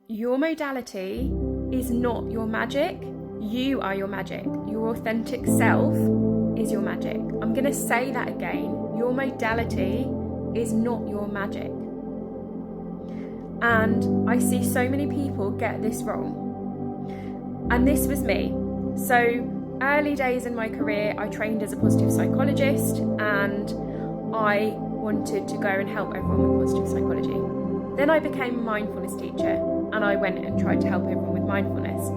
Your modality is not your magic. You are your magic. Your authentic self is your magic. I'm going to say that again. Your modality is not your magic. And I see so many people get this wrong. And this was me. So early days in my career, I trained as a positive psychologist, and I wanted to go and help everyone with positive psychology. Then I became a mindfulness teacher, and I went and tried to help everyone with mindfulness.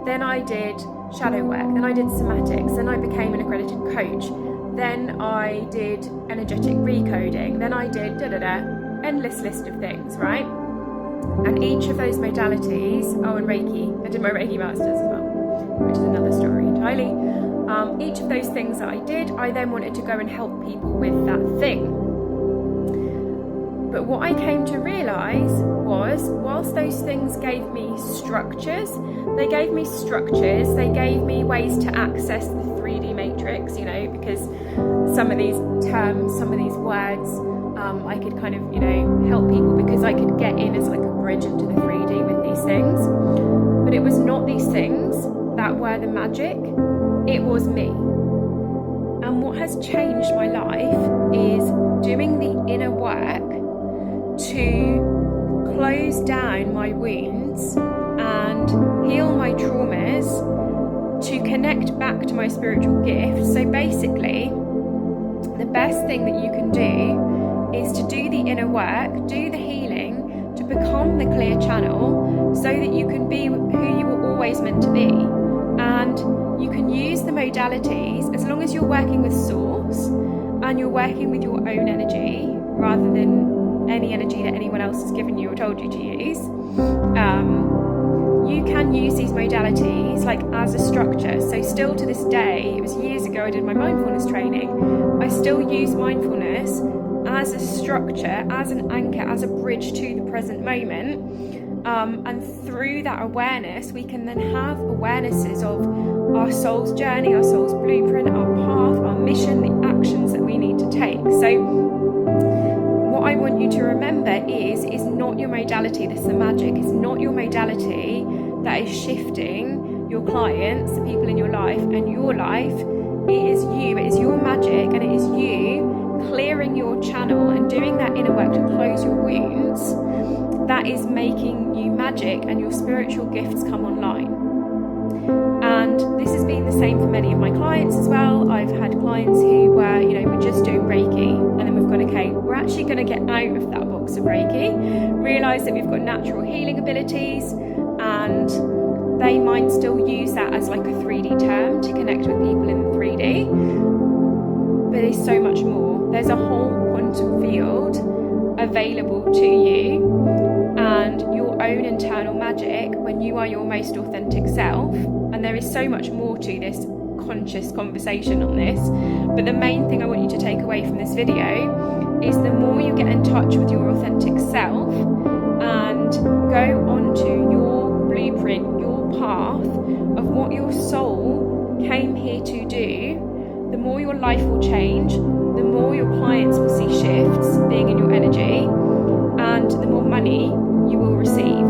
Then I did shadow work, then I did somatics, then I became an accredited coach, then I did energetic recoding, then I did endless list of things, right? And each of those modalities, and Reiki, I did my Reiki Masters as well, which is another story entirely. Each of those things that I did, I then wanted to go and help people with that thing. But what I came to realise was, whilst those things gave me structures, they gave me ways to access the 3D matrix, because some of these terms, some of these words, I could kind of, help people because I could get in as like a bridge into the 3D with these things. But it was not these things that were the magic, it was me. And what has changed my life is doing the inner work to close down my wounds and heal my traumas, to connect back to my spiritual gifts. So basically, the best thing that you can do is to do the inner work, do the healing, to become the clear channel so that you can be who you were always meant to be. And you can use the modalities as long as you're working with source and you're working with your own energy rather than any energy that anyone else has given you or told you to use. You can use these modalities like as a structure. So still to this day, it was years ago I did my mindfulness training, I still use mindfulness as a structure, as an anchor, as a bridge to the present moment. And through that awareness, we can then have awarenesses of our soul's journey, our soul's blueprint, our path, our mission, the actions that we need to take. So what I want you to remember is not your modality that's the magic. It's not your modality that is shifting your clients, the people in your life, and your life. It is you, it is your magic, and it is you clearing your channel and doing that inner work to close your wounds that is making you magic and your spiritual gifts come online. And this has been the same for many of my clients as well. I've had clients who were, we're just doing Reiki, and then we've gone, okay, we're actually going to get out of that box of Reiki, realise that we've got natural healing abilities, and they might still use that as like a 3D term to connect with people in 3D. But there's so much more. There's a whole quantum field available to you and your own internal magic when you are your most authentic self. And there is so much more to this conscious conversation on this. But the main thing I want you to take away from this video is the more you get in touch with your authentic self and go onto your blueprint, your path of what your soul came here to do, the more your life will change, the more your clients will see shifts being in your energy, and the more money you will receive.